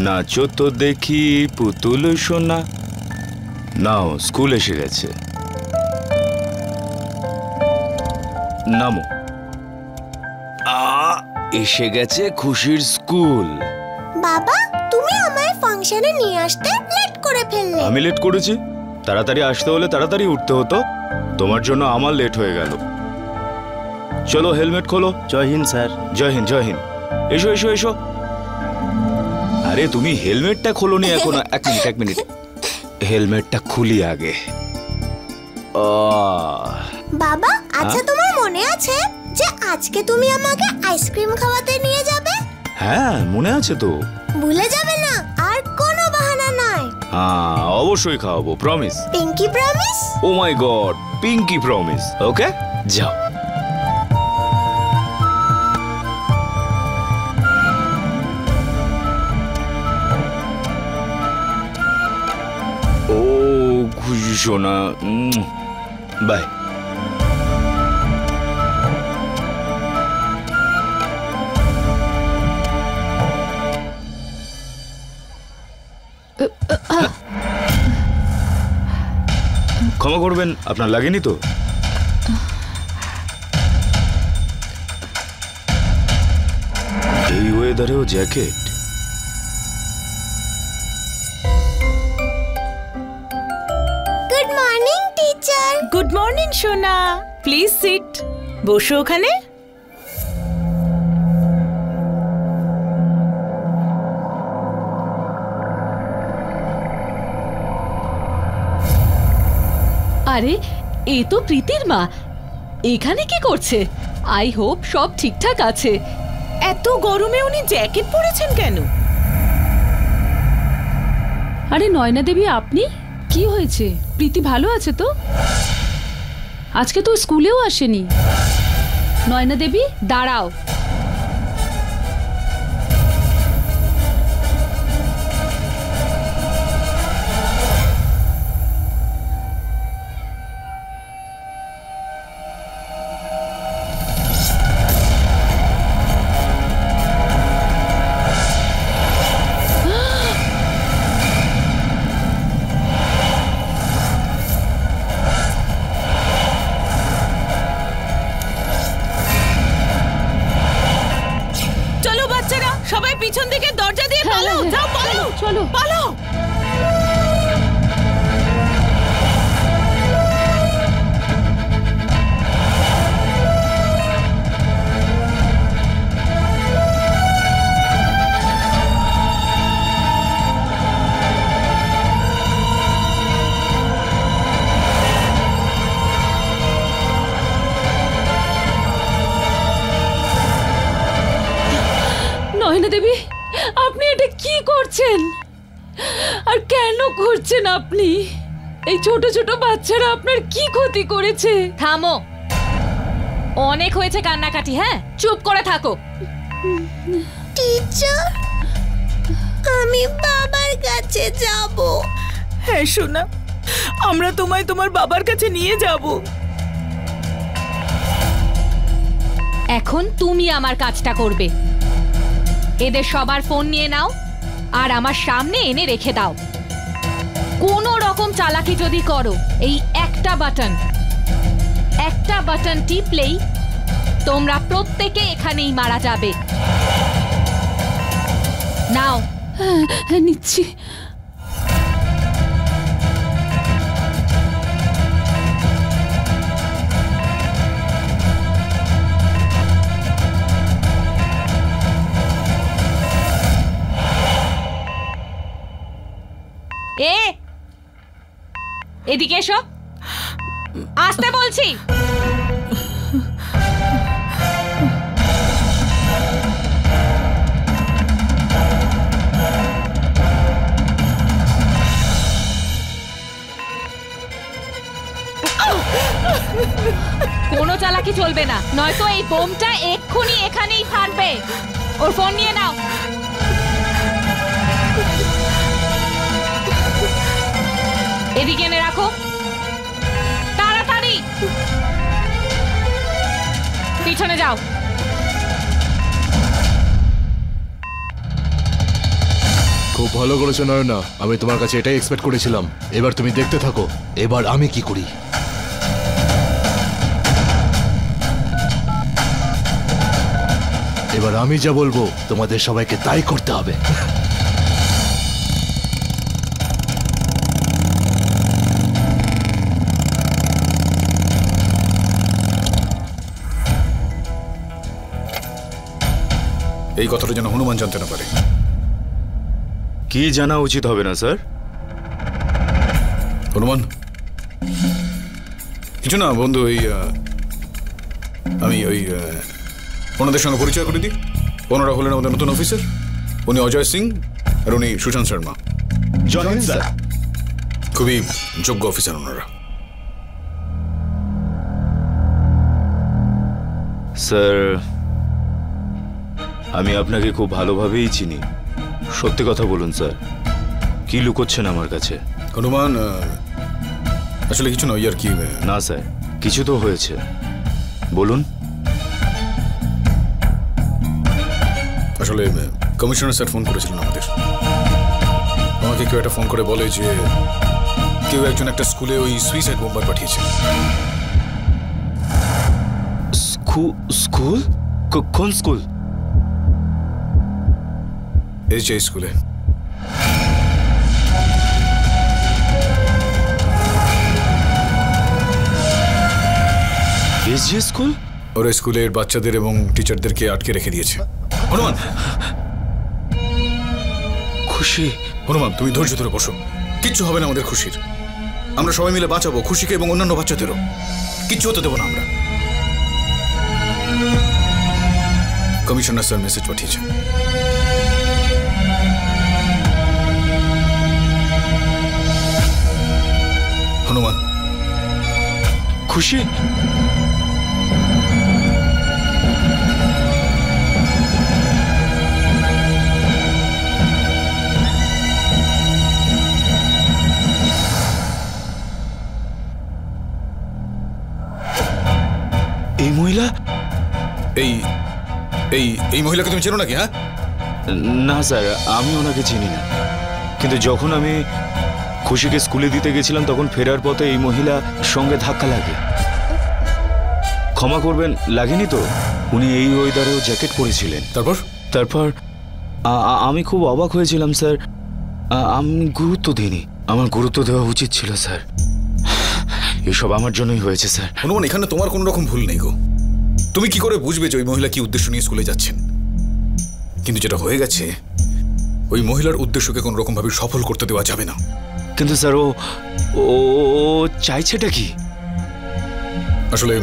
নাচো তো দেখি পুতুল সোনা। নাও, স্কুল এসে গেছে। নামো। এসে গেছে খুশির স্কুল। বাবা, তুমি আমায় ফাংশনে নিয়ে আসতে লেট করে ফেললে। আমি লেট করেছি? তাড়াতাড়ি আসতে হলে তাড়াতাড়ি উঠতে হতো। তোমার জন্য আমার লেট হয়ে গেল। চলো, হেলমেট খোলো। জয় হিন্দ স্যার। জয় হিন্দ, জয় হিন্দ। এসো এসো এসো। আরে তুমি হেলমেটটা খোলোনি এখনো। এক মিনিট। হেলমেটটা খুলি আগে। বাবা, আচ্ছা তোমার মনে আছে যে আজকে তুমি আমাকে আইসক্রিম খাওয়াতে নিয়ে যাবে? হ্যাঁ, মনে আছে তো। ভুলে যাবে না, আর কোনো বাহানা নয়। হ্যাঁ, অবশ্যই খাওয়াবো, promise. Pinky promise? Oh my God, pinky promise. Okay, যাও। ও খুশি সোনা, বাই। ক্ষমা করবেন, আপনার লাগেনি তো? এই ওয়েদারেও jacket? Good morning teacher. Good morning সোনা, প্লিজ সিট। বসো ওখানে। আরে, এ তো প্রীতির মা। এখানে কি করছে? আই হোপ সব ঠিকঠাক আছে। এত গরমে উনি জ্যাকেট পরেছেন কেন? আরে নয়না দেবী, আপনি? কি হয়েছে? প্রীতি ভালো আছে তো? আজকে তো স্কুলেও আসেনি। নয়না দেবী, দাঁড়াও। সবাই পিছন দিকে দরজা দিয়ে পালাও। যাও, পালাও, চলো পালাও। নয়না দেবী, আপনি এটা কি করছেন? আর কেন করছেন আপনি? এই ছোট ছোট বাচ্চারা আপনার কি ক্ষতি করেছে? থামো, অনেক হয়েছে কান্নাকাটি। হ্যাঁ, চুপ করে থাকো। টিচার, আমি বাবার কাছে যাব। হ্যাঁ সোনা, আমরা তোমায় তোমার বাবার কাছে নিয়ে যাব। এখন তুমি আমার কাজটা করবে। এদের সবার ফোন নিয়ে নাও আর আমার সামনে এনে রেখে দাও। কোনো রকম চালাকি যদি করো, এই একটা বাটন টিপলেই তোমরা প্রত্যেকে এখানেই মারা যাবে। নাও। হ্যাঁ, নিচ্ছি। এদিকে এসো, আসতে বলছি। কোনো চালাকি চলবে না, নয়তো এই বোমটা এক্ষুনি এখানেই ফাটবে। ওর ফোন নিয়ে নাও। এদিকে এনে রাখো, তাড়াতাড়ি। পিছনে যাও। খুব ভালো করেছো নয়না, আমি তোমার কাছে এটাই এক্সপেক্ট করেছিলাম। এবার তুমি দেখতে থাকো এবার আমি কি করি। এবার আমি যা বলবো তোমাদের সবাইকে তাই করতে হবে। এই কথাটা যেন হনুমান জানতে না পারে। কি জানা উচিত হবে না স্যার? হনুমান কিছু না বন্ধু, আমি ওনাদের সঙ্গে পরিচয় করে দিই। ওনারা হলেন আমাদের নতুন অফিসার। উনি অজয় সিং আর উনি সুশান্ত শর্মা। Join sir. খুবই যোগ্য অফিসার ওনারা। স্যার আমি আপনাকে খুব ভালোভাবেই চিনি। সত্যি কথা বলুন স্যার, কি লুকোচ্ছেন আমার কাছে? হনুমান আসলে কিছু নয় আর কি। না স্যার, কিছু তো হয়েছে, বলুন। আসলে কমিশনার স্যার ফোন করেছিলেন আমাদের। আমাকে কেউ একটা ফোন করে বলে যে কেউ একজন একটা স্কুলে ওই সুইসাইড বোম্বার পাঠিয়েছে। স্কুল? কোন স্কুল? SJ স্কুলে। SJ school? ওরা স্কুলের বাচ্চাদের এবং টিচারদেরকে আটকে রেখে দিয়েছে। হনুমান, খুশি। হনুমান তুমি ধৈর্য ধরে বসো, কিচ্ছু হবে না আমাদের খুশির। আমরা সবাই মিলে বাঁচাবো খুশিকে এবং অন্যান্য বাচ্চাদেরও। কিচ্ছু হতে দেবো না আমরা। কমিশনার স্যার মেসেজ পাঠিয়েছেন। হনুমান, খুশি? এই মহিলা? এই এই এই মহিলাকে তুমি চেনো নাকি? হ্যাঁ না স্যার, আমি ওনাকে চিনি না। কিন্তু যখন আমি খুশিকে স্কুলে দিতে গেছিলাম তখন ফেরার পথে এই মহিলা সঙ্গে ধাক্কা লাগে। ক্ষমা করবেন, লাগেনি তো? উনি এই ওয়েদারেও জ্যাকেট পরেছিলেন। তারপর আমি খুব অবাক হয়েছিলাম স্যার। আমি গুরুত্ব দিইনি। আমার গুরুত্ব দেওয়া উচিত ছিল স্যার। এসব আমার জন্যই হয়েছে স্যার। হনুমান, এখানে তোমার কোনো রকম ভুল নেই গো। তুমি কি করে বুঝবে যে ওই মহিলা কি উদ্দেশ্য নিয়ে স্কুলে যাচ্ছেন? কিন্তু যেটা হয়ে গেছে, ওই মহিলার উদ্দেশ্যকে কোনো রকম ভাবে সফল করতে দেওয়া যাবে না। কিন্তু স্যার ও চাইছেটা কি? আসলে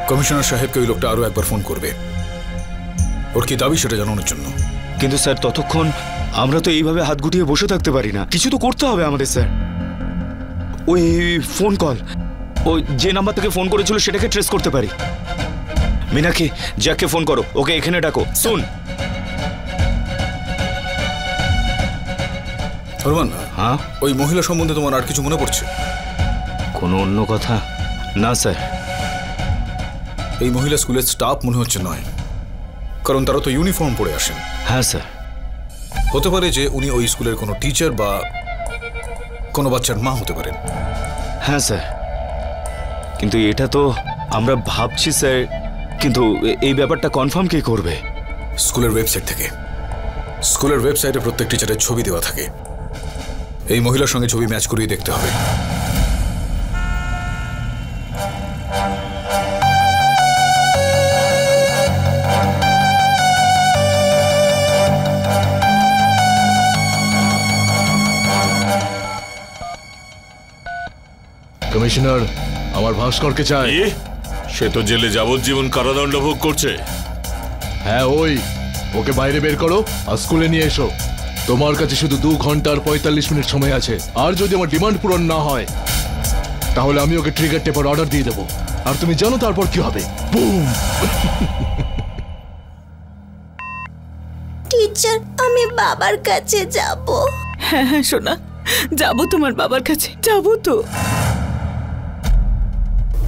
কমিশনার সাহেবকে ওই লোকটা আরো একবার ফোন করবে। ওর কি দাবি সেটা জানানোর জন্য। কিন্তু স্যার ততক্ষণ আমরা তো এইভাবে হাত গুটিয়ে বসে থাকতে পারি না। কিছু তো করতে হবে আমাদের স্যার। ওই ফোন কল, ও যে নাম্বার থেকে ফোন করেছিল সেটাকে ট্রেস করতে পারি। মিনাকে, জ্যাককে ফোন করো, ওকে এখানে ডাকো। শুন হনুমান, হ্যাঁ ওই মহিলা সম্বন্ধে তোমার আর কিছু মনে পড়ছে? কোনো অন্য কথা? না স্যার। এই মহিলা স্কুলের স্টাফ মনে হচ্ছে নয়, কারণ তারা তো ইউনিফর্ম পরে আসেন। হ্যাঁ স্যার। হতে পারে যে উনি ওই স্কুলের কোনো টিচার বা কোনো বাচ্চার মা হতে পারেন। হ্যাঁ স্যার, কিন্তু এটা তো আমরা ভাবছি স্যার। কিন্তু এই ব্যাপারটা কনফার্ম কে করবে? স্কুলের ওয়েবসাইট থেকে। স্কুলের ওয়েবসাইটে প্রত্যেক টিচারের ছবি দেওয়া থাকে। এই মহিলার সঙ্গে ছবি ম্যাচ করিয়ে দেখতে হবে। কমিশনার, আমার ভাস্করকে চাই। সে তো জেলে যাবজ্জীবন কারাদণ্ড ভোগ করছে। হ্যাঁ ওই, ওকে বাইরে বের করো আর স্কুলে নিয়ে এসো। তোমার কাছে শুধু 2 ঘন্টা আর 45 মিনিট সময় আছে। আর যদি আমার ডিমান্ড পূরণ না হয় তাহলে আমি ওকে ট্রিগার টেপার অর্ডার দিয়ে দেবো। আর তুমি জানো তারপর কি হবে? বুম! টিচার, আমি বাবার কাছে যাব। হ্যাঁ হ্যাঁ সোনা, যাবো তোমার বাবার কাছে, যাবো তো।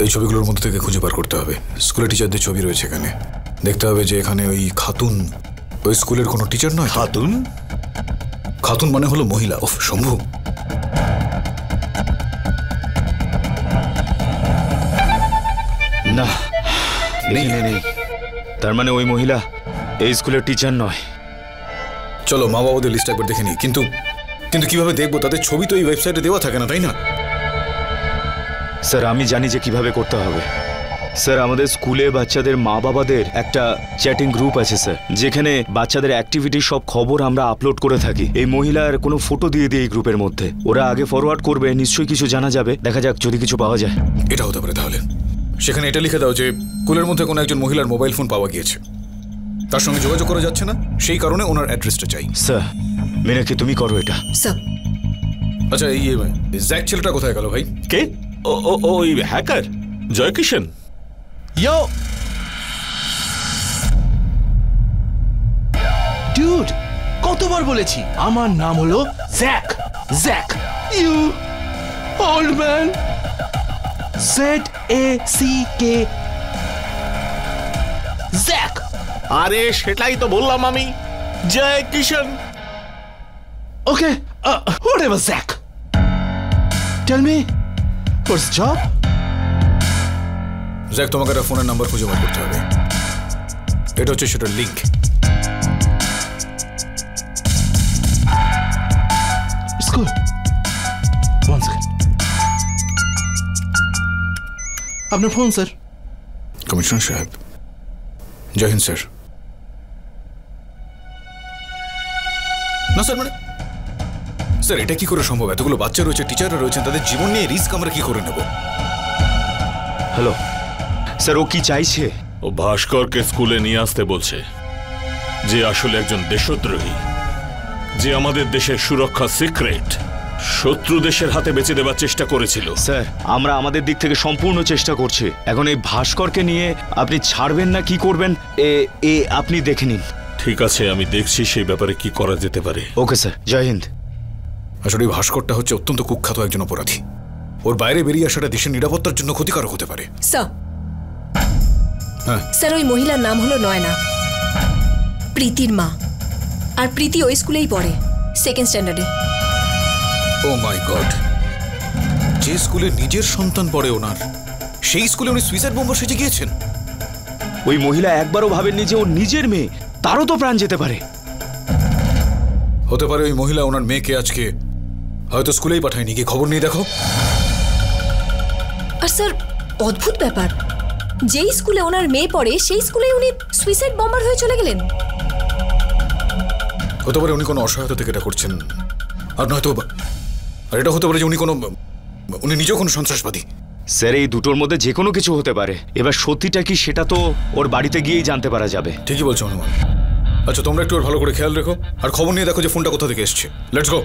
এই ছবিগুলোর মধ্যে থেকে খুঁজে বার করতে হবে। স্কুলের টিচারদের ছবি রয়েছে এখানে। দেখতে হবে যে এখানে ওই খাতুন ওই স্কুলের কোনো টিচার নয়। খাতুন? খাতুন মানে হলো মহিলা। ওফ শম্ভু, না নেই নেই নেই, তার মানে ওই মহিলা এই স্কুলের টিচার নয়। চলো মা বাবাদের লিস্ট একবার দেখে নিই। কিন্তু কিন্তু কিভাবে দেখবো? তাদের ছবি তো এই ওয়েবসাইটে দেওয়া থাকে না, তাই না? স্যার আমি জানি যে কিভাবে করতে হবে। স্যার আমাদের স্কুলে বাচ্চাদের মা বাবাদের একটা চ্যাটিং গ্রুপ আছে স্যার, যেখানে বাচ্চাদের অ্যাক্টিভিটির সব খবর আমরা আপলোড করে থাকি। এই মহিলার কোনো ফটো দিয়ে দিই এই গ্রুপের মধ্যে, ওরা আগে ফরওয়ার্ড করবে, নিশ্চয়ই কিছু জানা যাবে। দেখা যাক যদি কিছু পাওয়া যায়। এটা হতে পারে তাহলে। সেখানে এটা লিখে দাও যে স্কুলের মধ্যে কোনো একজন মহিলার মোবাইল ফোন পাওয়া গিয়েছে, তার সঙ্গে যোগাযোগ করা যাচ্ছে না, সেই কারণে ওনার অ্যাড্রেসটা চাই। স্যার মীনাক্ষী তুমি করো এটা। স্যার আচ্ছা এই জ্যাক ছেলেটা কোথায় গেল ভাই? কে? ওই হ্যাকার জয়কিষণ। ইয়ো ডুড, কতবার বলেছি আমার নাম হলো Zack. Zack, you old man. ZACK, Zack. আরে সেটাই তো বললাম আমি, Jaikishan. Okay, whatever Zach. Tell me, what's the job? Zack, তোমাকে একটা ফোনের নাম্বার খুঁজে বার করতে হবে। এটা হচ্ছে সেটার link. It's good. One second. আপনার ফোন স্যার। কমিশনার সাহেব, জয় হিন্দ স্যার। না স্যার, মানে স্যার এটা কি করে সম্ভব? এতগুলো বাচ্চা রয়েছে, টিচাররা রয়েছেন, তাদের জীবন নিয়ে রিস্ক আমরা কি করে নেব? হ্যালো স্যার, ও কি চাইছে? ও ভাস্করকে স্কুলে নিয়ে আসতে বলছে, যে আসলে একজন দেশদ্রোহী, যে আমাদের দেশের সুরক্ষা সিক্রেট শত্রু দেশের হাতে বেঁচে দেওয়ার চেষ্টা করেছিল। স্যার আমরা আমাদের দিক থেকে সম্পূর্ণ চেষ্টা করছি। এখন এই ভাস্করকে নিয়ে আপনি ছাড়বেন না কি করবেন আপনি দেখে নিন। ঠিক আছে, আমি দেখছি সেই ব্যাপারে কি করা যেতে পারে। ওকে স্যার, জয় হিন্দ। আসলে এই ভাস্করটা হচ্ছে অত্যন্ত কুখ্যাত একজন অপরাধী। ওর বাইরে বেরিয়ে আসাটা দেশের নিরাপত্তার জন্য ক্ষতিকারক হতে পারে। স্যার, হ্যাঁ স্যার ওই মহিলার নাম হলো নয়না, প্রীতির মা। আর প্রীতি ওই স্কুলেই পড়ে, 2nd স্ট্যান্ডার্ডে। ও মাই গড, যে স্কুলে নিজের সন্তান পড়ে ওনার, সেই স্কুলে উনি সুইসাইড বোম্বার সেজে গিয়েছেন। ওই মহিলা একবারও ভাবেননি যে ওর নিজের মেয়ে, তারও তো প্রাণ যেতে পারে। হতে পারে ওই মহিলা ওনার মেয়েকে আজকে হয়তো স্কুলেই পাঠায়নি। কি খবর নিয়ে দেখো। আর স্যার অদ্ভুত ব্যাপার, যেই স্কুলে ওনার মেয়ে পড়ে সেই স্কুলে উনি সুইসাইড বম্বার হয়ে চলে গেলেন। হতে পারে উনি কোনো অসহায়তা থেকে এটা করছেন, আর নয়তো আর এটা হতে পারে যে উনি নিজেও কোনো সন্ত্রাসবাদী। স্যার এই দুটোর মধ্যে যে কোনো কিছু হতে পারে। এবার সত্যিটা কি সেটা তো ওর বাড়িতে গিয়েই জানতে পারা যাবে। ঠিকই বলছো হনুমান। আচ্ছা তোমরা একটু ভালো করে খেয়াল রেখো, আর খবর নিয়ে দেখো যে ফোনটা কোথা থেকে এসছে। Let's go.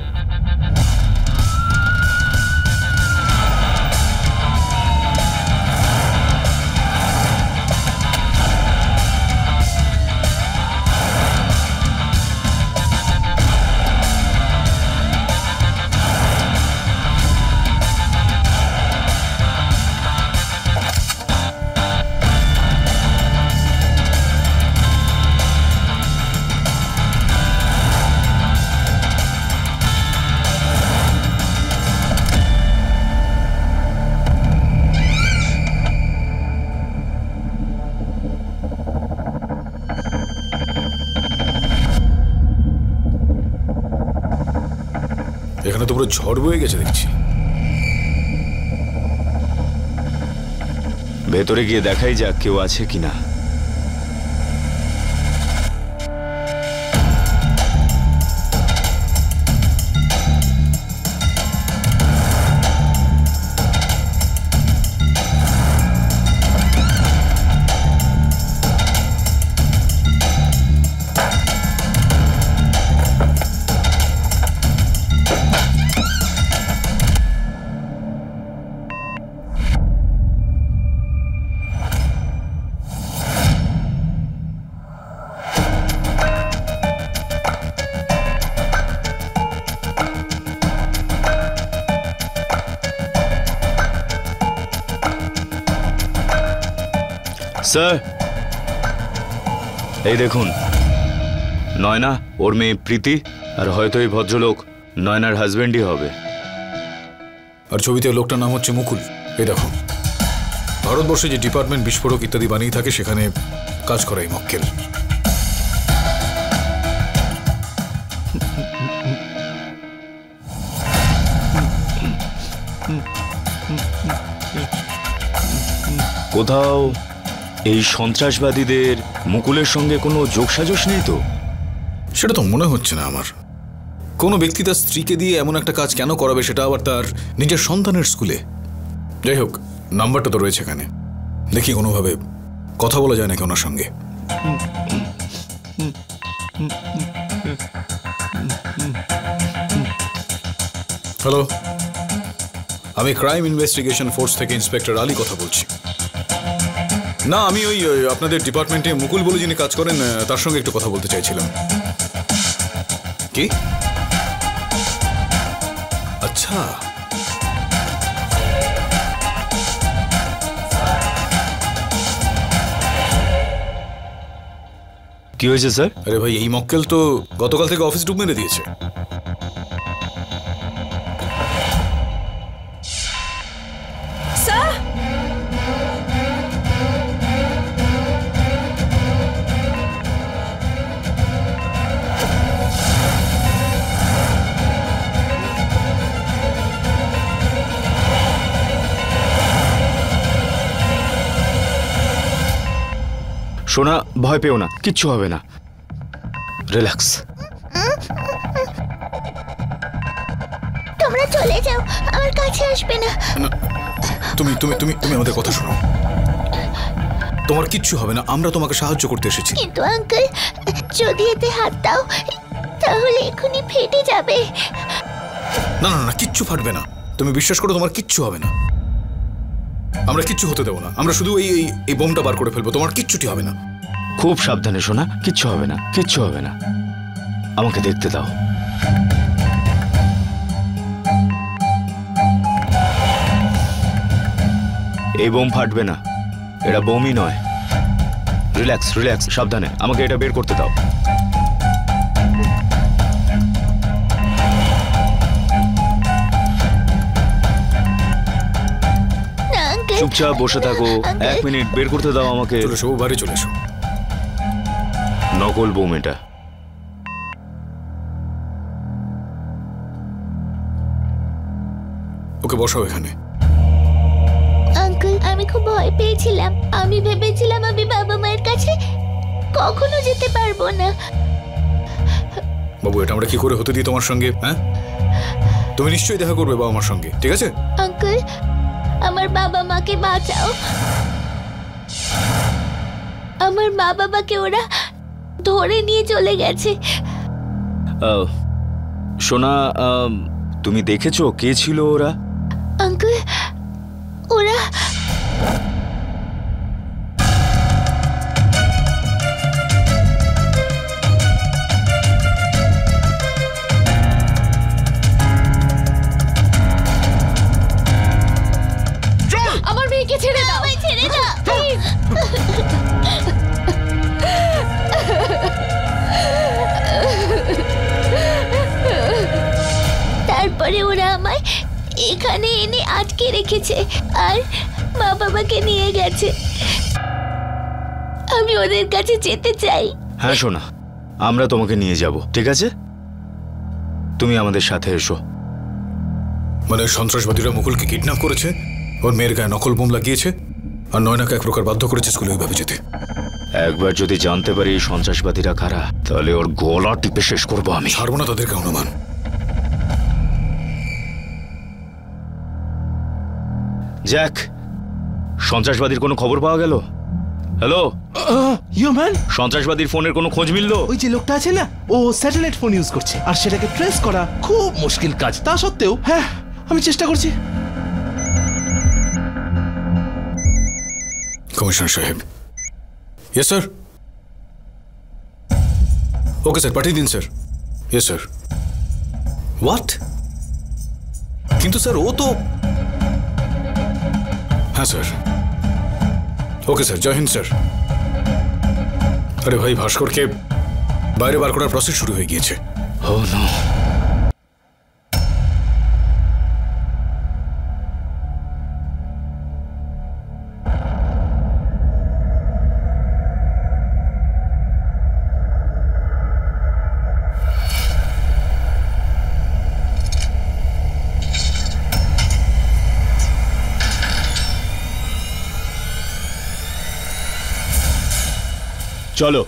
এখানে তো পুরো ঝড় বয়ে গেছে দেখছি। ভেতরে গিয়ে দেখাই যাক কেউ আছে কিনা। স্যার এই দেখুন, নয়না ওর মেয়ে প্রীতি আর হয়তো এই ভদ্রলোক নয়নার হাজবেন্ডই হবে। আর ছবিতে লোকটার নাম হচ্ছে মুকুল। এই দেখো, ভারতবর্ষে যে ডিপার্টমেন্ট বিস্ফোরক ইত্যাদি বানিয়ে থাকে সেখানে কাজ করে এই মক্কেল। কোথাও এই সন্ত্রাসবাদীদের মুকুলের সঙ্গে কোনো যোগসাজশ নেই তো? সেটা তো মনে হচ্ছে না আমার। কোনো ব্যক্তি তার স্ত্রীকে দিয়ে এমন একটা কাজ কেন করাবে, সেটা আবার তার নিজের সন্তানের স্কুলে? যাই হোক, নাম্বারটা তো রয়েছে এখানে, দেখি কোনোভাবে কথা বলা যায় নাকি ওনার সঙ্গে। হ্যালো, আমি ক্রাইম ইনভেস্টিগেশন ফোর্স থেকে ইন্সপেক্টর আলী কথা বলছি। না, আমি ওই আপনাদের ডিপার্টমেন্টে মুকুল বলে যিনি কাজ করেন তার সঙ্গে একটু কথা বলতে চাইছিলাম। কি? আচ্ছা, কি হয়েছে স্যার? আরে ভাই, এই মক্কেল তো গতকাল থেকে অফিস ডুব মেরে দিয়েছে। স্যার, সোনা, ভয় পেও না, কিচ্ছু হবে না, রিল্যাক্স। তোমরা চলে যাও, আমার কাছে আসবে না। তুমি তুমি তুমি তুমি আমাদের কথা শোনো। তোমার কিচ্ছু হবে না, আমরা তোমাকে সাহায্য করতে এসেছি। কিন্তু আঙ্কেল, যদি এতে হাত দাও তাহলে এখনই ফেটে যাবে। না না না, কিচ্ছু ফাটবে না, তুমি বিশ্বাস করো, তোমার কিচ্ছু হবে না। আমরা কিচ্ছু হতে দেবো না, আমরা শুধু এই বোমটা বার করে ফেলবো, তোমার কিচ্ছুটি হবে না। খুব সাবধানে সোনা, কিচ্ছু হবে না, কিচ্ছু হবে না, আমাকে দেখতে দাও। এই বোম ফাটবে না, এটা বোমই নয়। রিল্যাক্স রিল্যাক্স, সাবধানে, আমাকে এটা বের করতে দাও। না আঙ্কেল, চুপচাপ বসে থাকো, 1 মিনিট, বের করতে দাও আমাকে। চলে এসো, বাড়ি চলে এসো। নকল বোম এটা। ওকে বসাও এখানে। আঙ্কেল, আমি খুব ভয় পেয়েছিলাম। আমি ভেবেছিলাম আমি বাবা মায়ের কাছে কখনো যেতে পারবো না। বাবু, এটা আমরা কি করে হতে দিই তোমার সঙ্গে? হ্যাঁ, তুমি নিশ্চয়ই দেখা করবে বাবা মার সঙ্গে, ঠিক আছে? আঙ্কেল, আমার বাবা মাকে বাঁচাও। আমার মা বাবাকে ওরা ধরে নিয়ে চলে গেছে। সোনা, তুমি দেখেছো কে ছিল ওরা? আঙ্কেল, ওরা আমার মেয়েকে ছেড়ে দাও, ছেড়ে দাও। তারপরে ওরা আমায় এখানে এনে আটকে রেখেছে আর মা বাবাকে নিয়ে গেছে। আমি ওদের কাছে যেতে চাই। হ্যাঁ সোনা, আমরা তোমাকে নিয়ে যাব, ঠিক আছে? তুমি আমাদের সাথে এসো। মানে সন্ত্রাসবাদীরা মুকুলকে কিডন্যাপ করেছে, ওর মেয়ের গায়ে নকল বোম লাগিয়েছে, আর নয়নাকে এক প্রকার বাধ্য করেছে স্কুলে ওইভাবে যেতে। একবার যদি জানতে পারি এই সন্ত্রাসবাদীরা কারা, তাহলে ওর গলা টিপে শেষ করবো আমি। ছাড়বো না তাদেরকে অনুমান। জ্যাক, সন্ত্রাসবাদীর কোনো খবর পাওয়া গেল? হ্যালো হিউম্যান, সন্ত্রাসবাদীর ফোনের কোনো খোঁজ মিললো? ওই যে লোকটা আছে না, ও স্যাটেলাইট ফোন ইউজ করছে, আর সেটাকে ট্রেস করা খুব মুশকিল কাজ। তা সত্ত্বেও হ্যাঁ, আমি চেষ্টা করছি। কমিশনার সাহেব। Yes sir. ওকে স্যার, পাঠিয়ে দিন স্যার। Yes sir. হোয়াট? কিন্তু স্যার ও তো... হ্যাঁ স্যার। ওকে স্যার, জয় হিন্দ স্যার। আরে ভাই, ভাস্করকে বাইরে বার করার প্রসেস শুরু হয়ে গিয়েছে। Oh no. চলো।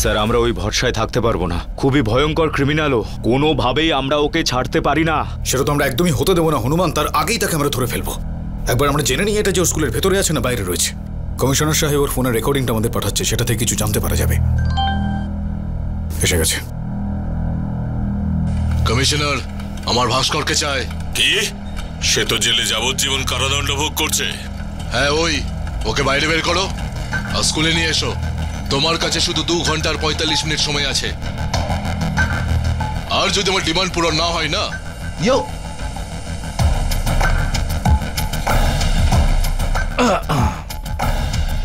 স্যার আমরা ওই ভরসায় থাকতে পারবো না, খুবই ভয়ঙ্কর ক্রিমিনালও, কোনোভাবেই আমরা ওকে ছাড়তে পারি না। সেটা তো আমরা একদমই হতে দেবো না হনুমান, তার আগেই তাকে আমরা ধরে ফেলবো। একবার আমরা জেনে নিই এটা যে স্কুলের ভেতরে আছে না বাইরে রয়েছে। কমিশনার সাহেব ওর ফোনের রেকর্ডিংটা আমাদের পাঠাচ্ছে, সেটা থেকে কিছু জানতে পারা যাবে। এসে গেছে। কমিশনার আমার ভাস্করকে চায়। কি? সে তো জেলে যাবজ্জীবন কারাদণ্ড ভোগ করছে। হ্যাঁ ওকে বাইরে বের করো আর স্কুলে নিয়ে এসো। তোমার কাছে শুধু 2 ঘন্টা আর 45 মিনিট সময় আছে। আর যদি আমার ডিমান্ড পূরণ না হয় না। ইয়ো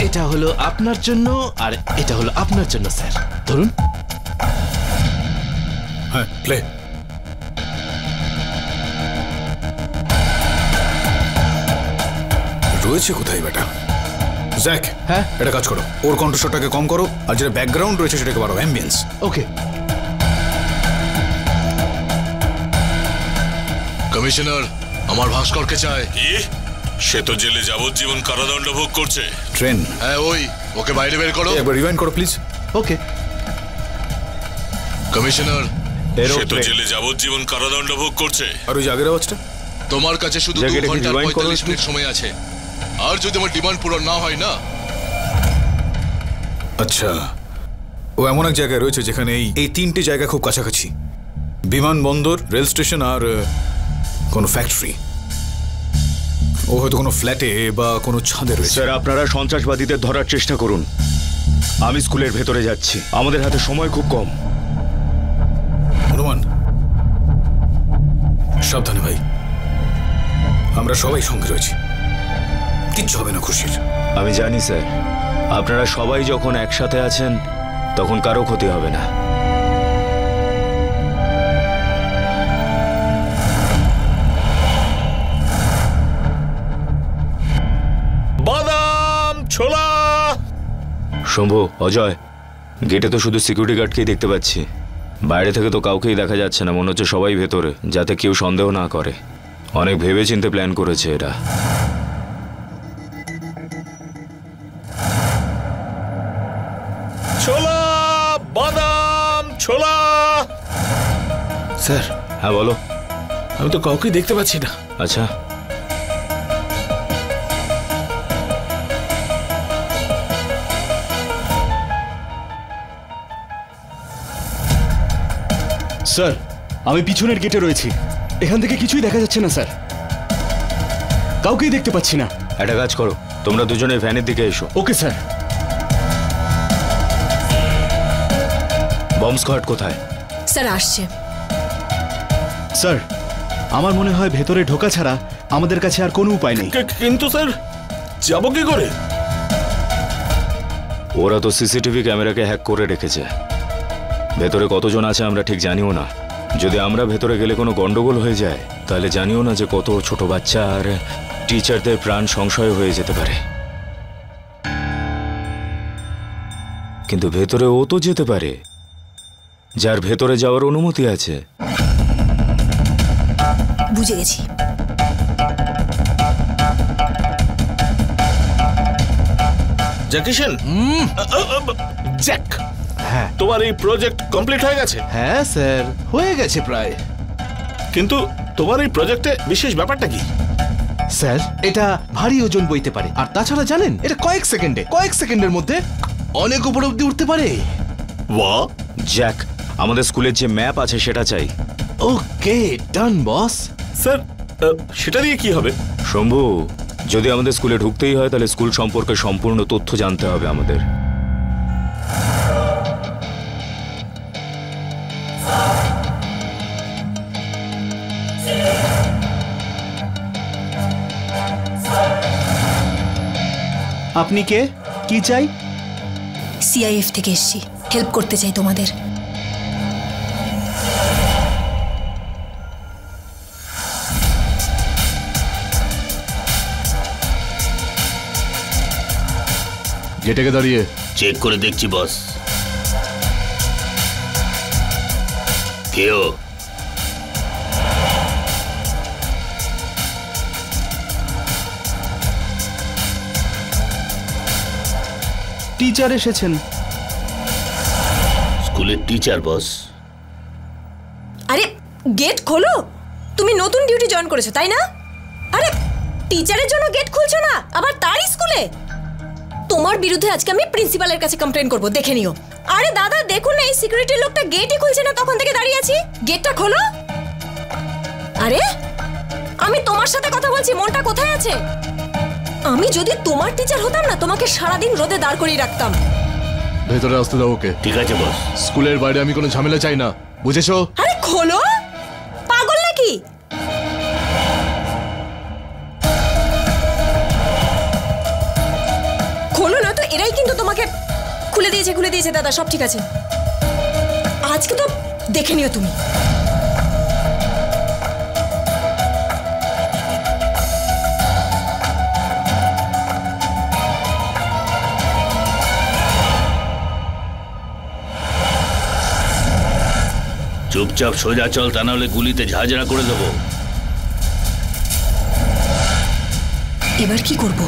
এটা হলো আপনার জন্য আর এটা হলো আপনার জন্য স্যার, ধরুন। হ্যাঁ প্লে। রয়েছে কোথায় বেটা? জ্যাক, হ্যাঁ এটা কাজ করো, ওর কণ্ঠস্বরটাকে কম করো আর যেটা ব্যাকগ্রাউন্ড রয়েছে সেটাকে বাড়াও, অ্যাম্বিয়েন্স। ওকে। কমিশনার আমার ভাস্করকে চায়। কি? সে তো জেলে যাবজ্জীবন কারাদণ্ড ভোগ করছে। ট্রেন। হ্যাঁ ওকে বাইরে বের করো। একবার রিওয়াইন্ড করো প্লিজ। ওকে। কমিশনার সে তো জেলে যাবজ্জীবন কারাদণ্ড ভোগ করছে। আর ওই যে আগের আওয়াজটা? তোমার কাছে শুধু 2 ঘন্টা আর 45 মিনিট সময় আছে। আর যদি আমার ডিমান্ড পূরণ না হয় না। আচ্ছা, ও এমন এক জায়গায় রয়েছে যেখানে এই 3টে জায়গা খুব কাছাকাছি: বিমানবন্দর, রেল স্টেশন আর কোনো ফ্যাক্টরি। ও হয়তো কোনো ফ্ল্যাটে বা কোনো ছাদে রয়েছে। স্যার আপনারা সন্ত্রাসবাদীদের ধরার চেষ্টা করুন, আমি স্কুলের ভেতরে যাচ্ছি, আমাদের হাতে সময় খুব কম। হনুমান সাবধানে ভাই, আমরা সবাই সঙ্গে রয়েছি, কিচ্ছু হবে না খুশির। আমি জানি স্যার, আপনারা সবাই যখন একসাথে আছেন তখন কারো ক্ষতি হবে না। বাদাম ছোলা। শম্ভু, অজয়, গেটে তো শুধু সিকিউরিটি গার্ডকেই দেখতে পাচ্ছি, বাইরে থেকে তো কাউকেই দেখা যাচ্ছে না। মনে হচ্ছে সবাই ভেতরে, যাতে কেউ সন্দেহ না করে। অনেক ভেবেচিন্তে প্ল্যান করেছে এটা। ছোলা, বাদাম ছোলা। স্যার। হ্যাঁ বলো। আমি তো কাউকে দেখতে পাচ্ছি না। আচ্ছা, স্যার আমি পিছনের গেটে রয়েছি, এখান থেকে কিছুই দেখা যাচ্ছে না স্যার, কাউকেই দেখতে পাচ্ছি না। একটা কাজ করো, তোমরা দুজনে ভ্যানের দিকে এসো। Okay sir. বম্ব স্কোয়াড কোথায়? স্যার আসছে। স্যার আমার মনে হয় ভেতরে ঢোকা ছাড়া আমাদের কাছে আর কোনো উপায় নেই। কিন্তু স্যার যাব কি করে? ওরা তো সিসিটিভি ক্যামেরাকে হ্যাক করে রেখেছে, ভেতরে কতজন আছে আমরা ঠিক জানিও না। যদি আমরা ভেতরে গেলে কোনো গন্ডগোল হয়ে যায় তাহলে জানিও না যে কত ছোট বাচ্চা আর টিচারদের প্রাণ সংশয় হয়ে যেতে পারে। কিন্তু ভেতরে ও তো যেতে পারে, যার ভেতরে যাওয়ার অনুমতি আছে। বুঝে গেছি। জ্যাকিশন, জ্যাক, হ্যাঁ তোমার এই প্রজেক্ট কমপ্লিট হয়ে গেছে? হ্যাঁ স্যার, হয়ে গেছে প্রায়। কিন্তু তোমার এই প্রজেক্টে বিশেষ ব্যাপারটা কি? স্যার এটা ভারী ওজন বইতে পারে, আর তাছাড়া জানেন এটা কয়েক সেকেন্ডের মধ্যে অনেক উপরে অব্দি উঠতে পারে। বাহ! জ্যাক, আমাদের স্কুলের যে ম্যাপ আছে সেটা চাই। ওকে ডান বস। স্যার সেটা দিয়ে কি হবে? শম্ভু, যদি আমাদের স্কুলে ঢুকতেই হয় তাহলে স্কুল সম্পর্কে সম্পূর্ণ তথ্য জানতে হবে আমাদের। আপনি কে? কি চাই? সিআইএফ থেকে এসেছি, হেল্প করতে চাই তোমাদের। গেটে দাঁড়িয়ে চেক করে দেখছি বস। কেউ টিচার এসেছেন। স্কুলের টিচার বস। আরে গেট খোলো, তুমি নতুন ডিউটি জয়েন করেছো তাই না? আরে টিচারের জন্য গেট খুলছো না, আবার তারই স্কুলে? তোমার বিরুদ্ধে আজকে আমি প্রিন্সিপালের কাছে কমপ্লেন করব, দেখে নিও। আরে দাদা দেখুন না, এই সিকিউরিটির লোকটা গেটই খুলছে না, তখন থেকে দাঁড়িয়ে আছি। গেটটা খোলো। আরে আমি তোমার সাথে কথা বলছি, মনটা কোথায় আছে? আমি যদি তোমার টিচার হতাম না, তোমাকে সারাদিন রোদে দাঁড় করিয়ে রাখতাম। ভেতরে আসতে দাও ওকে। ঠিক আছে বস। স্কুলের বাইরে আমি কোনো ঝামেলা চাই না, বুঝেছো? আরে খোলো, পাগল নাকি? খোলো না তো, এরাই কিন্তু তোমাকে খুলে দিয়েছে দাদা, সব ঠিক আছে। আজকে তো দেখে নিও তুমি। চুপচাপ সোজা চল, তা নাহলে গুলিতে ঝাঁঝরা করে দেবো। এবার কি করব?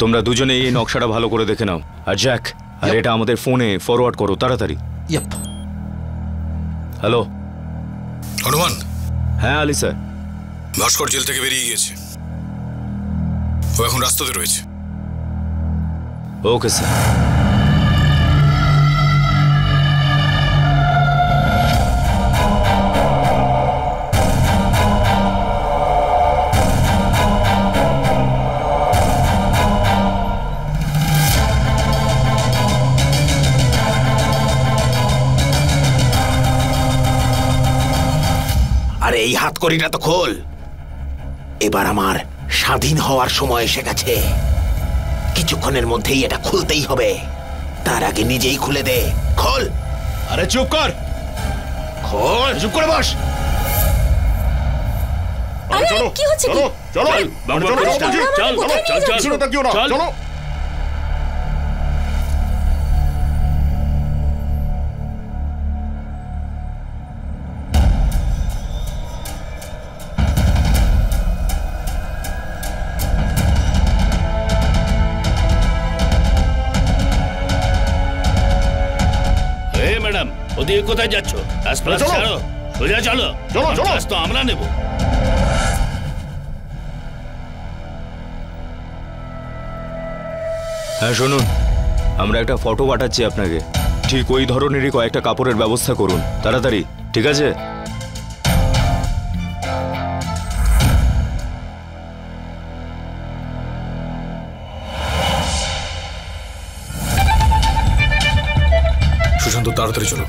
তোমরা দুজনে এই নকশাটা ভালো করে দেখে নাও। আর জ্যাক, আর এটা আমাদের ফোনে ফরওয়ার্ড করো তাড়াতাড়ি। হ্যালো হনুমান। হ্যাঁ আলী স্যার। ভাস্কর জেল থেকে বেরিয়ে গিয়েছে, ও এখন রাস্তাতে রয়েছে। Okay sir. আরে এই হাতকড়িটা তো খোল, এবার আমার স্বাধীন হওয়ার সময় এসে গেছে। কিছুক্ষণের মধ্যেই এটা খুলতেই হবে, তার আগে নিজেই খুলে দে। খোল। আরে চুপ কর, খোল। চুপ করে বস। আরে কি হচ্ছে কি? চলো চল। ম্যাডাম, ওদিকে কোথায় যাচ্ছ? ছাড়ো, সোজা চলো। কাজ তো আমরা নেব। হ্যাঁ শুনুন, আমরা একটা ফটো পাঠাচ্ছি আপনাকে, ঠিক ওই ধরনেরই কয়েকটা কাপড়ের ব্যবস্থা করুন তাড়াতাড়ি, ঠিক আছে? সুশান্ত তাড়াতাড়ি চলো।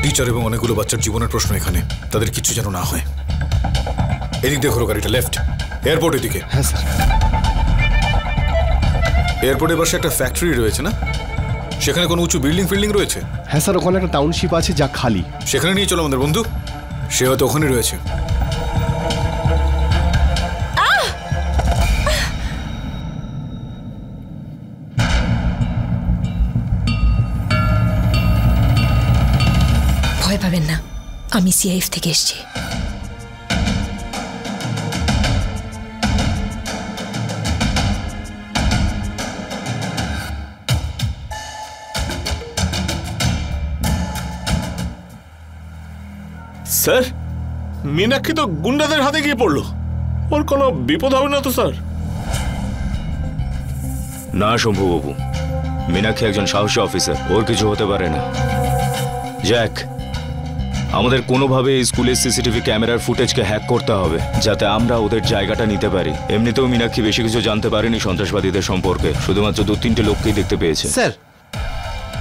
টিচার এবং অনেকগুলো বাচ্চার জীবনের প্রশ্ন এখানে, তাদের কিচ্ছু যেন না হয়। এদিক দেখো গাড়িটা, লেফট। এয়ারপোর্ট এদিকে। হ্যাঁ স্যার। এয়ারপোর্টের পাশে একটা ফ্যাক্টরি রয়েছে না, সেখানে কোনো উঁচু বিল্ডিং রয়েছে? হ্যাঁ স্যার, ওখানে একটা টাউনশিপ আছে যা খালি। সেখানে নিয়ে চলো আমাদের বন্ধু, সে হয়তো ওখানে রয়েছে। ভয় পাবেন না, আমি সিআইএফ থেকে এসেছি। স্যার, মীনাক্ষী তো গুন্ডাদের হাতে গিয়ে পড়লো, ওর কোনো বিপদ হবে না তো স্যার? না শম্ভুবাবু, মীনাক্ষী একজন সাহসী অফিসার, ওর কিছু হতে পারে না। জ্যাক, আমাদের কোনোভাবে এই স্কুলের সিসিটিভি ক্যামেরার ফুটেজকে হ্যাক করতে হবে, যাতে আমরা ওদের জায়গাটা নিতে পারি। এমনিতেও মীনাক্ষী বেশি কিছু জানতে পারেনি সন্ত্রাসবাদীদের সম্পর্কে, শুধুমাত্র 2-3টে লোককেই দেখতে পেয়েছে। স্যার,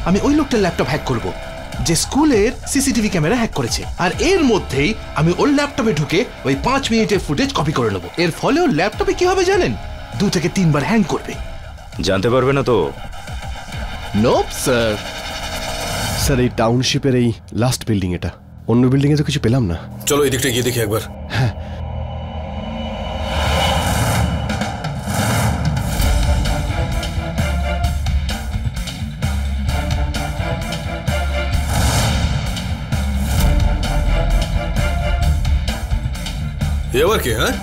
আমি ওই লোকটার ল্যাপটপ হ্যাক করব যে স্কুলের সিসিটিভি ক্যামেরা হ্যাক করেছে, আর এর মধ্যেই আমি ওর ল্যাপটপে ঢুকে ওই 5 মিনিটের ফুটেজ কপি করে নেব। এর ফলে ওর ল্যাপটপে কি হবে জানেন? 2 থেকে 3 বার হ্যাং করবে। জানতে পারবে না তো? Nope sir. স্যার, এই টাউনশিপের এই লাস্ট বিল্ডিং, এটা অন্য বিল্ডিং এ তো কিছু পেলাম না। চলো এই দিকটা গিয়ে দেখি একবার। হ্যাঁ। এবার কি? হ্যাঁ,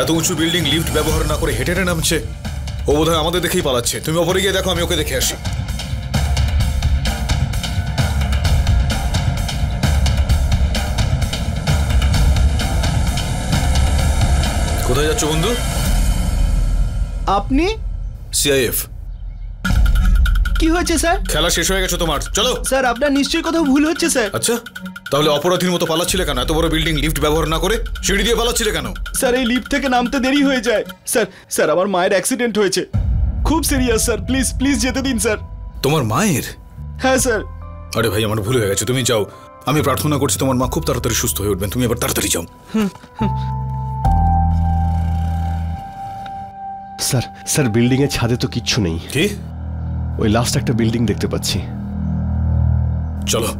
এত উঁচু বিল্ডিং লিফট ব্যবহার না করে হেঁটে হেঁটে নামছে। ও বোধহয় আমাদের দেখেই পালাচ্ছে। তুমি ওপরে গিয়ে দেখো, আমি ওকে দেখে আসি। কোথায় যাচ্ছ বন্ধু? আপনি? সিআইএফ। কি হয়েছে স্যার? খেলা শেষ হয়ে গেছে তোমার, চলো। স্যার, আপনার নিশ্চয়ই কোথাও ভুল হচ্ছে স্যার। আচ্ছা, তাহলে অপরাধীর মতো পালাচ্ছিলে কেন? এত বড় বিল্ডিং লিফট ব্যবহার না করে সিঁড়ি দিয়ে পালাচ্ছিলে কেন? স্যার, এই লিফট থেকে নামতে দেরি হয়ে যায়। স্যার আমার মায়ের অ্যাক্সিডেন্ট হয়েছে, খুব সিরিয়াস স্যার। প্লিজ প্লিজ যেতে দিন স্যার। তোমার মায়ের? হ্যাঁ স্যার। আরে ভাই, আমার ভুল হয়ে গেছে, তুমি যাও। আমি প্রার্থনা করছি তোমার মা খুব তাড়াতাড়ি সুস্থ হয়ে উঠবেন। তুমি এবার তাড়াতাড়ি যাও। স্যার বিল্ডিং এর ছাদে তো কিচ্ছু নেই। কি? ওই লাস্ট একটা বিল্ডিং দেখতে পাচ্ছি। চলো।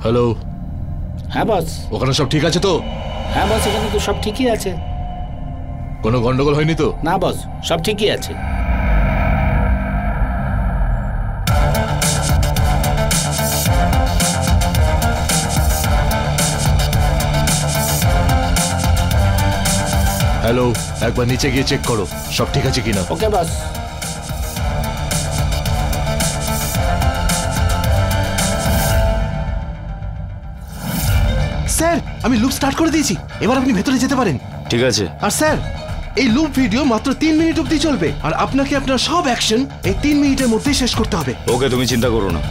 হ্যালো। হ্যাঁ বস। ওখানে সব ঠিক আছে তো? হ্যাঁ বস, এখানে তো সব ঠিকই আছে। কোনো গন্ডগোল হয়নি তো? না বস, সব ঠিকই আছে। হ্যালো, একবার নিচে গিয়ে চেক করো সব ঠিক আছে কিনা। ওকে বস। স্যার, আমি লুপ স্টার্ট করে দিয়েছি, এবার আপনি ভেতরে যেতে পারেন। ঠিক আছে। আর স্যার, এই লুপ ভিডিও মাত্র 3 মিনিট অবধি চলবে, আর আপনাকে আপনার সব অ্যাকশন এই 3 মিনিটের মধ্যেই শেষ করতে হবে। ওকে, তুমি চিন্তা করো না।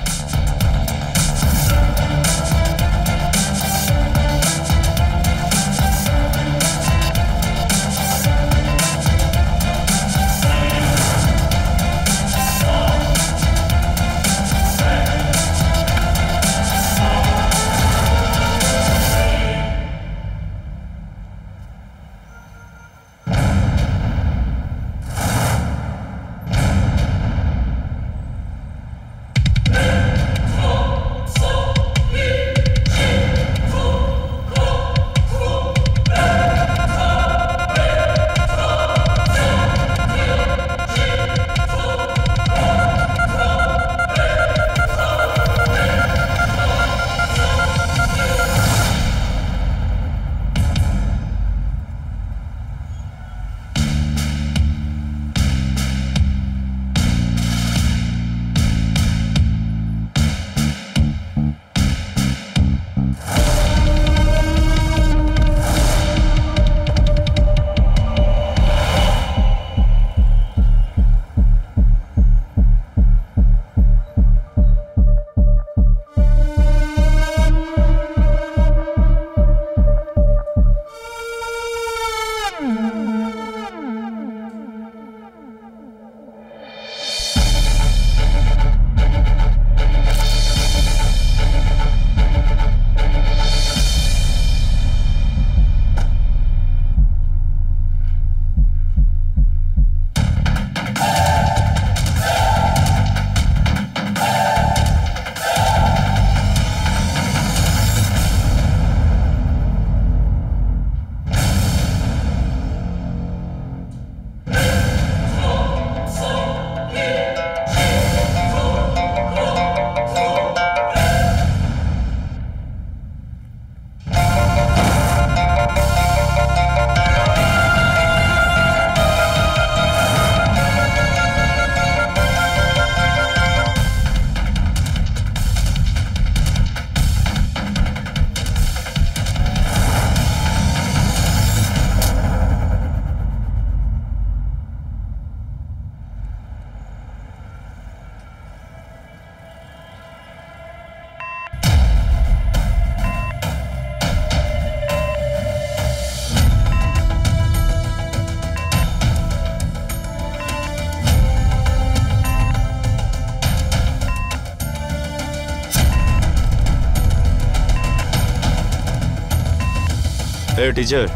এ টিচার,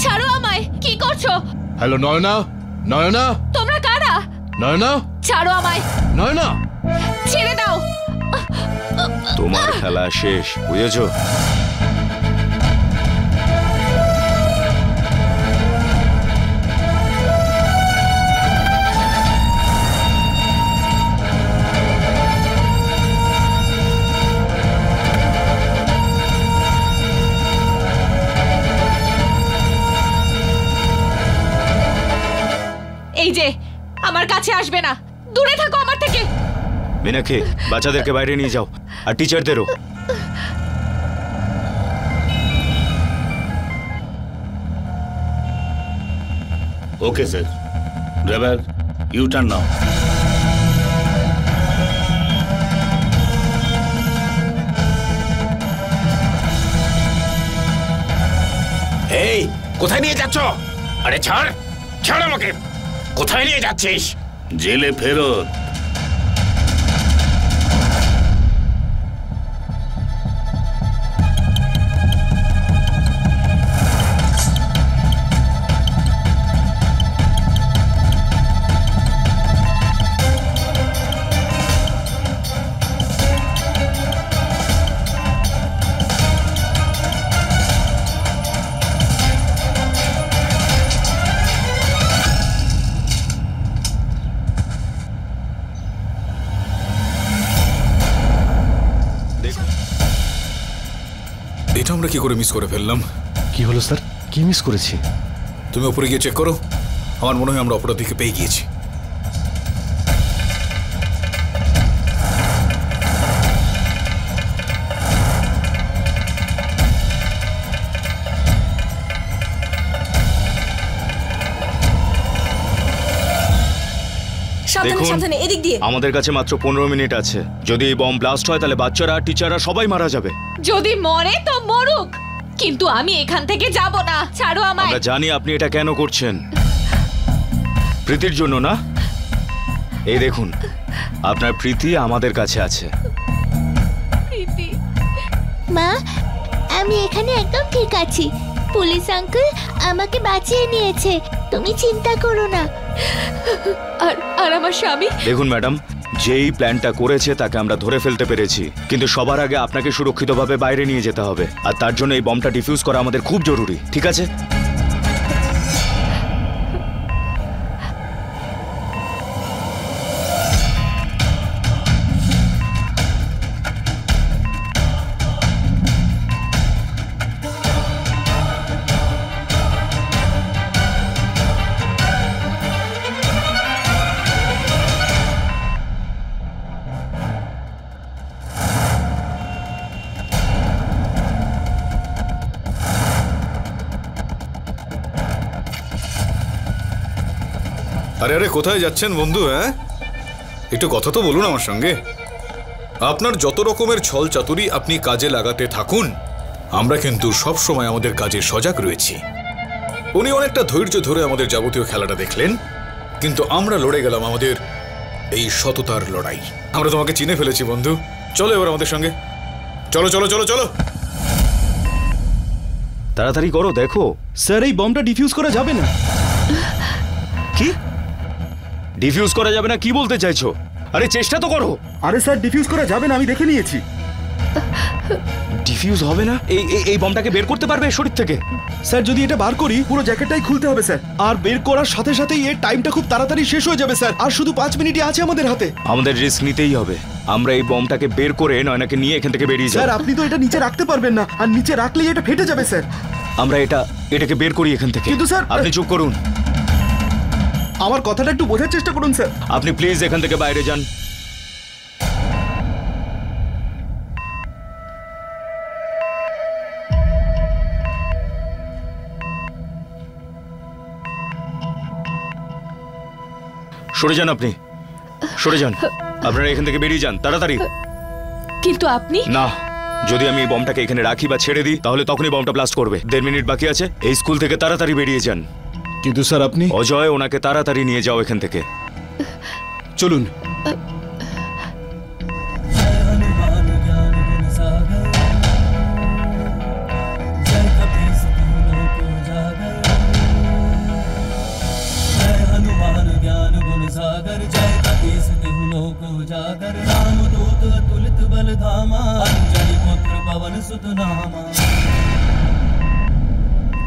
ছাড়ো আমায়, কি করছো? হ্যালো নয়না, নয়না, তোমরা কারা? নয়না, ছাড়ো আমায়, নয়না। ছেড়ে দাও। তোমার খেলা শেষ, বুঝেছো? এই যে, আমার কাছে আসবে না, দূরে থাকো আমার থেকে। মীনাক্ষী, বাচ্চাদেরকে বাইরে নিয়ে যাও, আর টিচারদেরও। Okay sir. Driver, U turn নাও। এই কোথায় নিয়ে যাচ্ছ? আরে ছাড়, ছাড় আমাকে। কোথায় নিয়ে যাচ্ছিস? জেলে ফেরত। এটা আমরা কি করে মিস করে ফেললাম? কি হলো স্যার? কি মিস করেছি? তুমি উপরে গিয়ে চেক করো। আমার মনে হয় আমরা অপরাধীকে পেয়ে গিয়েছি। সাবধানে দেখুন, সাবধানে, এদিক দিয়ে। আমাদের কাছে মাত্র 15 মিনিট আছে। যদি এই বম ব্লাস্ট হয় তাহলে বাচ্চারা, টিচাররা সবাই মারা যাবে। যদি মরে তো মরুক, কিন্তু আমি এখান থেকে যাব না। ছাড়ো আমায়। আমরা জানি আপনি এটা কেন করছেন, প্রীতির জন্য না? এই দেখুন, আপনার প্রীতি আমাদের কাছে আছে। প্রীতি, মা, আমি এখানে একদম ঠিক আছি। পুলিশ আঙ্কেল আমাকে বাঁচিয়ে নিয়েছে, তুমি চিন্তা করো না। আর আমার স্বামী? দেখুন ম্যাডাম, যেই প্ল্যানটা করেছে তাকে আমরা ধরে ফেলতে পেরেছি, কিন্তু সবার আগে আপনাকে সুরক্ষিতভাবে বাইরে নিয়ে যেতে হবে, আর তার জন্য এই বমটা ডিফিউজ করা আমাদের খুব জরুরি, ঠিক আছে? আরে আরে, কোথায় যাচ্ছেন বন্ধু? হ্যাঁ, একটু কথা তো বলুন আমার সঙ্গে। আপনার যত রকমের ছল চাতুরি আপনি কাজে লাগাতে থাকুন, আমরা কিন্তু সব সময় আমাদের কাজে সজাগ রয়েছি। উনি অনেকটা ধৈর্য ধরে আমাদের যাবতীয় খেলাটা দেখলেন, কিন্তু আমরা লড়ে গেলাম আমাদের এই সততার লড়াই। আমরা তোমাকে চিনে ফেলেছি বন্ধু। চলো এবার আমাদের সঙ্গে, চলো চলো চলো চলো। তাড়াতাড়ি করো, দেখো। স্যার, এই বমটা ডিফিউজ করা যাবে না। কি ডিফিউজ করা যাবে না? কি বলতে চাইছো? আরে চেষ্টা তো করো। আরে স্যার, ডিফিউজ করা যাবে না, আমি দেখে নিয়েছি। ডিফিউজ হবে না? এই বমটাকে বের করতে পারবে শরীর থেকে? স্যার, যদি এটা বার করি পুরো জ্যাকেটটাই খুলতে হবে স্যার, আর বের করার সাথে সাথেই এর টাইমটা খুব তাড়াতাড়ি শেষ হয়ে যাবে স্যার, আর শুধু 5 মিনিটই আছে আমাদের হাতে। আমাদের রিস্ক নিতেই হবে। আমরা এই বমটাকে বের করে নয়নাকে নিয়ে এখান থেকে বেরিয়ে যাব। স্যার, আপনি তো এটা নিচে রাখতে পারবেন না, আর নিচে রাখলেই এটা ফেটে যাবে স্যার। আমরা এটাকে বের করি এখান থেকে। কিন্তু স্যার, আপনি চুপ করুন। আমার কথাটা একটু বোঝার চেষ্টা করুন স্যার। আপনি প্লিজ এখান থেকে বাইরে যান। সরে যান আপনি, সরে যান। আপনারা এখান থেকে বেরিয়ে যান তাড়াতাড়ি। কিন্তু আপনি না, যদি আমি এই বমটাকে এখানে রাখি বা ছেড়ে দিই তাহলে তখনই বমটা ব্লাস্ট করবে। 1.5 মিনিট বাকি আছে, এই স্কুল থেকে তাড়াতাড়ি বেরিয়ে যান। কিন্তু স্যার আপনি। অজয়, ওনাকে তাড়াতাড়ি নিয়ে যাও এখান থেকে। চলুন।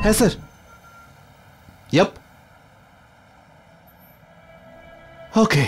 হ্যাঁ স্যার। ইয়াপ। ওকে।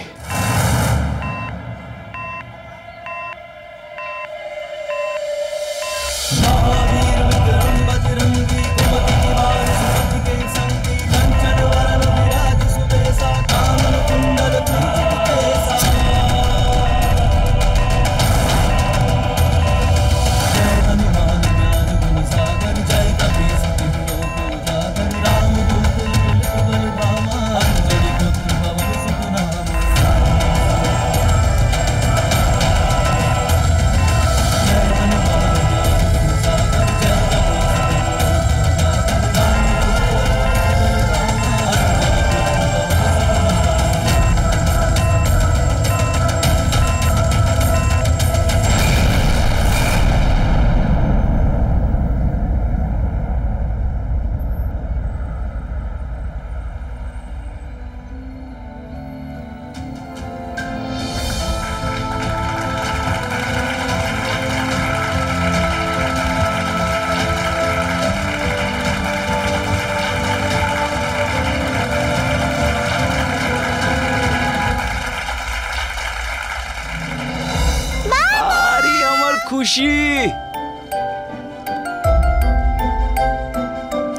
খুশি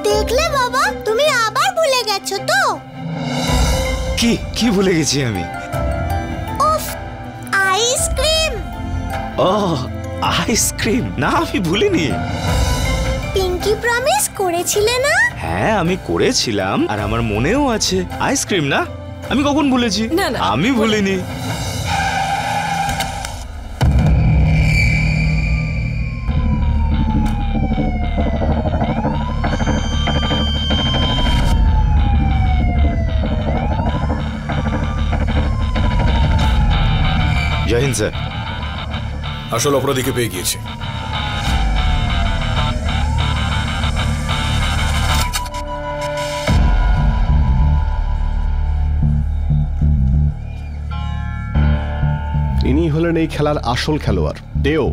দেখলে বাবা, তুমি আবার ভুলে গেছো তো? কি কি ভুলে গেছি আমি? উফ, আইসক্রিম। ও আইসক্রিম? না, আমি ভুলিনি। পিঙ্কি প্রমিস করেছিলে না? হ্যাঁ, আমি করেছিলাম আর আমার মনেও আছে। আইসক্রিম না, আমি কখন ভুলেছি? না, না, আমি ভুলিনি। জয় হিন্দ স্যার। আসল অপরাধীকে পেয়ে গিয়েছে। ইনি হলেন এই খেলার আসল খেলোয়াড়, ডেও।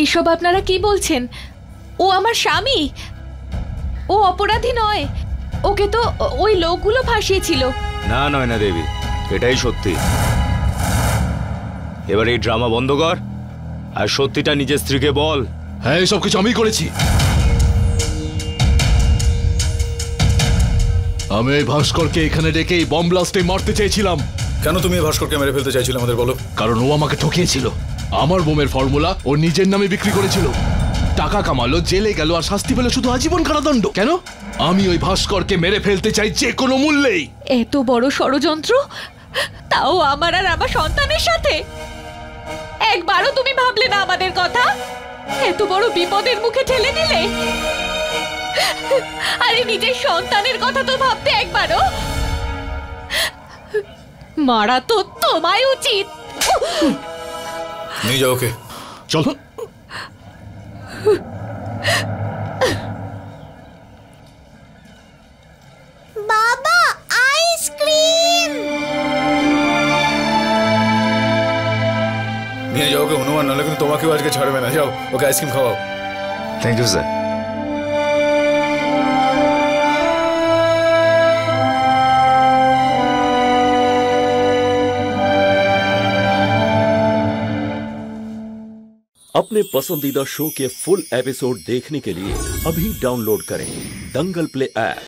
এসব আপনারা কি বলছেন? ও আমার স্বামী, ও অপরাধী নয়। ওকে তো ওই লোকগুলো ফাঁসিয়েছিল। না নয়না দেবী, এটাই সত্যি। এবার এই ড্রামা বন্ধ কর আর সত্যিটা নিজের স্ত্রীকে বল। হ্যাঁ, সব কিছু আমি করেছি। আমি এই ভাস্করকে এখানে ডেকে বম ব্লাস্টে মারতে চেয়েছিলাম। কেন তুমি এই ভাস্করকে মেরে ফেলতে চাইছিলে আমাদের বলো? কারণ ও আমাকে ঠকিয়েছিল। আমার বোমের ফর্মুলা ও নিজের নামে বিক্রি করেছিল, টাকা কামালো, জেলে গেল আর শাস্তি পেল শুধু আজীবন কারাদণ্ড। কেন? আমি ওই ভাস্করকে মেরে ফেলতে চাই যে কোনো মূল্যেই। এত বড় ষড়যন্ত্র, তাও আমার আর আমার সন্তানের সাথে। একবারও তুমি ভাবলে না আমাদের কথা? এত বড় বিপদের মুখে ঠেলে দিলে। আরে নিজের সন্তানের কথা তো ভাবতে একবারও। মারা তো তোমায় উচিত। নিয়ে যাও ওকে। চলো। বাবা, আইসক্রিম। নিয়ে যাও ওকে হনুমান, নাহলে কিন্তু তোমাকেও আজকে ছাড়বে না। যাও ওকে আইসক্রিম খাওয়াও। Thank you sir. अपने पसंदीदा शो के फुल एपिसोड देखने के लिए अभी डाउनलोड करें दंगल प्ले ऐप।